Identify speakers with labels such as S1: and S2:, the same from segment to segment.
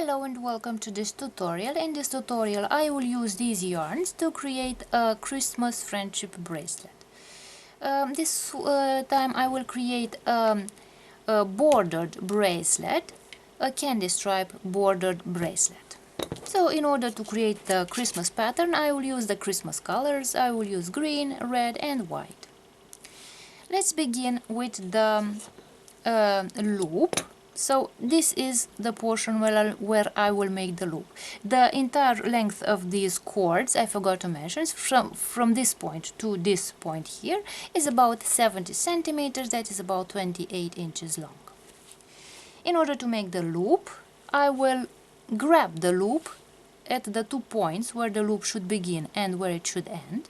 S1: Hello and welcome to this tutorial. In this tutorial I will use these yarns to create a Christmas friendship bracelet. This time I will create a bordered bracelet, a candy stripe bordered bracelet. So in order to create the Christmas pattern I will use the Christmas colors. I will use green, red and white. Let's begin with the loop. So this is the portion where I will make the loop. The entire length of these cords, I forgot to mention, from this point to this point here is about 70 centimeters, that is about 28 inches long. In order to make the loop, I will grab the loop at the 2 points where the loop should begin and where it should end.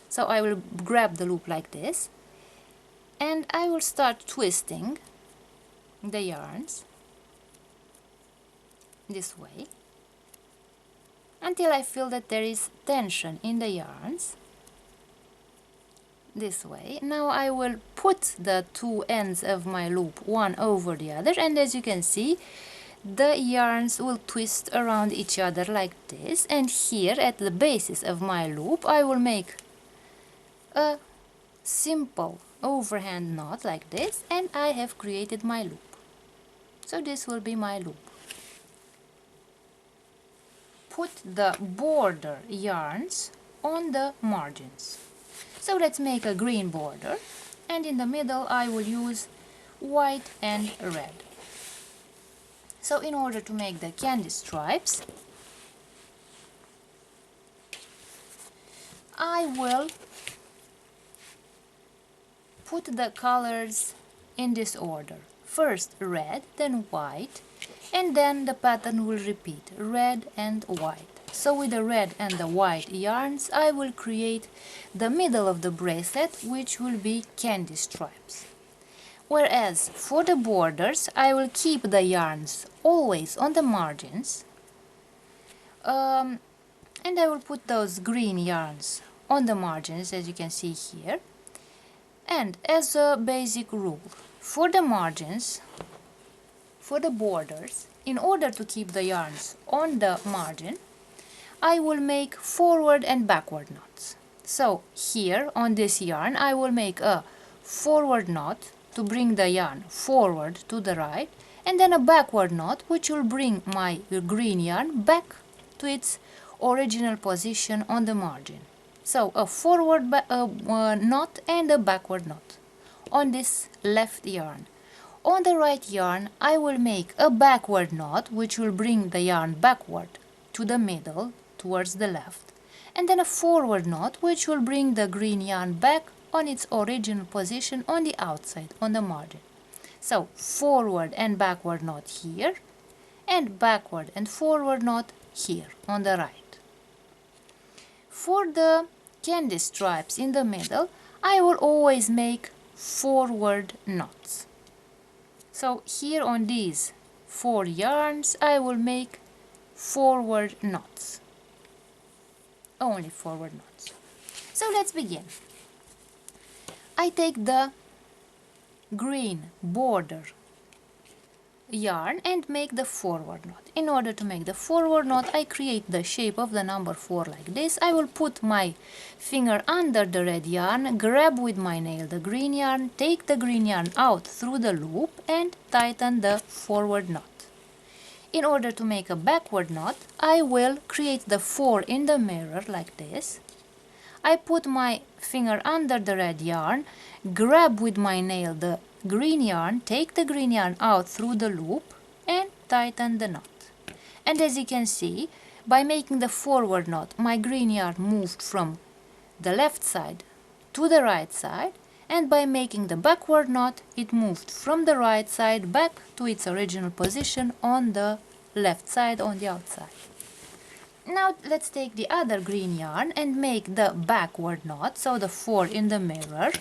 S1: So I will grab the loop like this and I will start twisting the yarns this way until I feel that there is tension in the yarns this way. Now I will put the 2 ends of my loop one over the other, and as you can see the yarns will twist around each other like this, and here at the basis of my loop I will make a simple overhand knot like this, and I have created my loop. So this will be my loop. Put the border yarns on the margins. So let's make a green border, and in the middle I will use white and red. So in order to make the candy stripes, I will put the colors in this order. First red, then white, and then the pattern will repeat, red and white. So with the red and the white yarns I will create the middle of the bracelet, which will be candy stripes. Whereas for the borders I will keep the yarns always on the margins, and I will put those green yarns on the margins, as you can see here. And as a basic rule, for the margins, for the borders, in order to keep the yarns on the margin, I will make forward and backward knots. So here on this yarn I will make a forward knot to bring the yarn forward to the right, and then a backward knot which will bring my green yarn back to its original position on the margin. So a forward knot and a backward knot on this left yarn. On the right yarn I will make a backward knot which will bring the yarn backward to the middle towards the left, and then a forward knot which will bring the green yarn back on its original position on the outside, on the margin. So forward and backward knot here, and backward and forward knot here on the right. For the candy stripes in the middle I will always make forward knots. So here on these 4 yarns I will make forward knots, only forward knots. So let's begin. I take the green border yarn and make the forward knot. In order to make the forward knot I create the shape of the number 4 like this. I will put my finger under the red yarn, grab with my nail the green yarn, take the green yarn out through the loop and tighten the forward knot. In order to make a backward knot I will create the 4 in the mirror like this. I put my finger under the red yarn, grab with my nail the green yarn, take the green yarn out through the loop and tighten the knot. And as you can see, by making the forward knot my green yarn moved from the left side to the right side, and by making the backward knot it moved from the right side back to its original position on the left side, on the outside. Now let's take the other green yarn and make the backward knot, so the 4 in the mirror,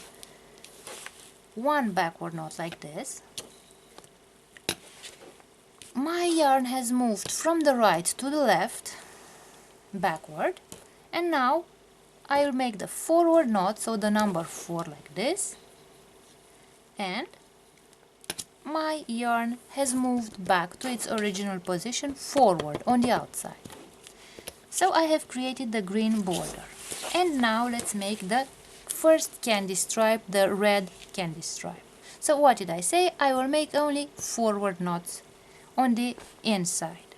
S1: 1 backward knot like this. My yarn has moved from the right to the left, backward, and now I'll make the forward knot, so the number 4 like this, and my yarn has moved back to its original position forward on the outside. So I have created the green border. And now let's make the first candy stripe, the red candy stripe. So what did I say? I will make only forward knots on the inside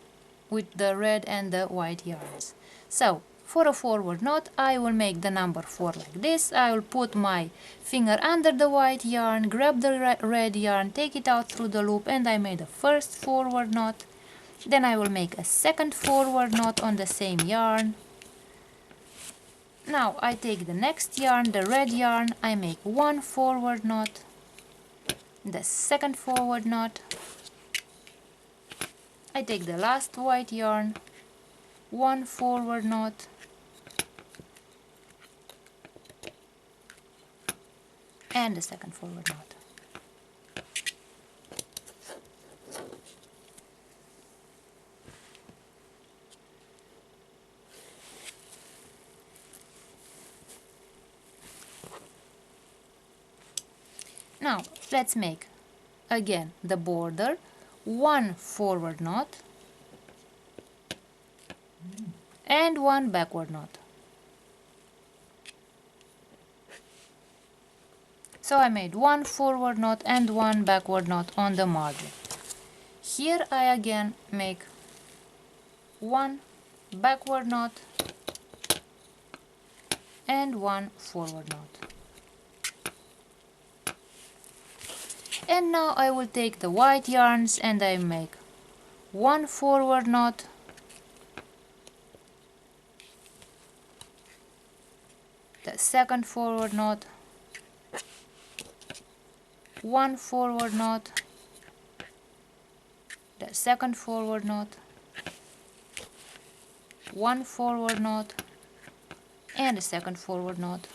S1: with the red and the white yarns. So for a forward knot I will make the number 4 like this. I will put my finger under the white yarn, grab the red yarn, take it out through the loop, and I made a first forward knot. Then I will make a second forward knot on the same yarn. Now I take the next yarn, the red yarn, I make one forward knot, the second forward knot. I take the last white yarn, one forward knot, and the second forward knot. Now let's make again the border, one forward knot and one backward knot. So I made one forward knot and one backward knot on the margin. Here I again make one backward knot and one forward knot. And now I will take the white yarns and I make one forward knot, the second forward knot, one forward knot, the second forward knot, one forward knot, and the second forward knot.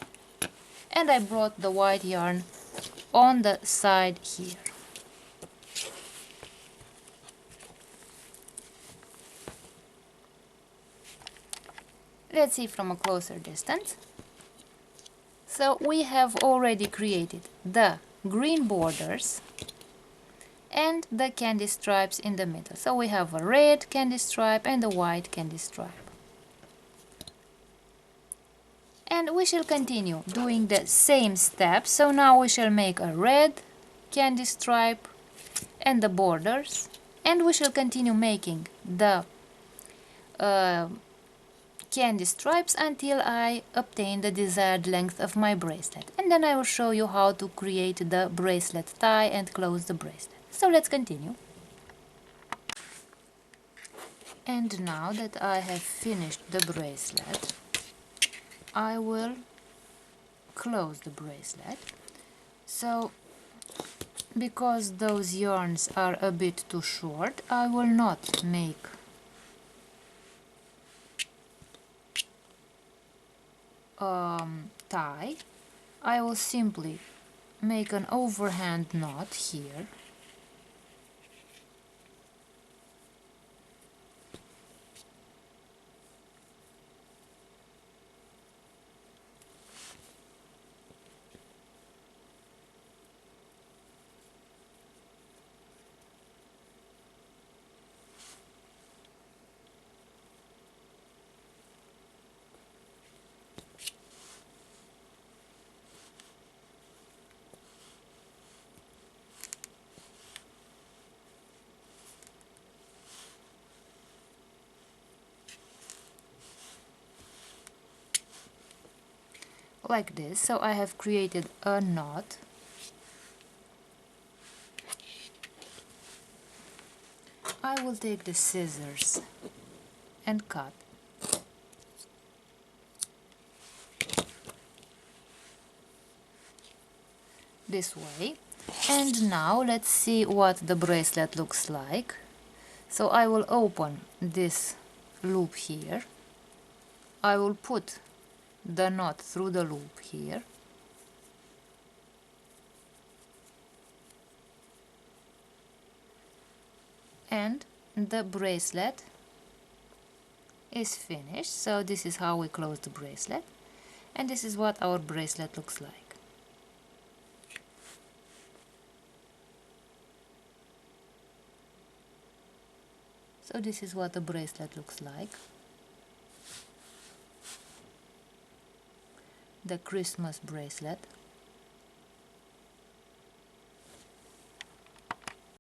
S1: And I brought the white yarn on the side here. Let's see from a closer distance. So we have already created the green borders and the candy stripes in the middle. So we have a red candy stripe and a white candy stripe. And we shall continue doing the same steps. So now we shall make a red candy stripe and the borders, and we shall continue making the candy stripes until I obtain the desired length of my bracelet. And then I will show you how to create the bracelet tie and close the bracelet. So let's continue. And now that I have finished the bracelet, I will close the bracelet. So because those yarns are a bit too short, I will not make tie. I will simply make an overhand knot here, like this. So I have created a knot. I will take the scissors and cut. This way. And now let's see what the bracelet looks like. So I will open this loop here. I will put the knot through the loop here. And the bracelet is finished. So this is how we close the bracelet. And this is what our bracelet looks like. So this is what a bracelet looks like. The Christmas bracelet.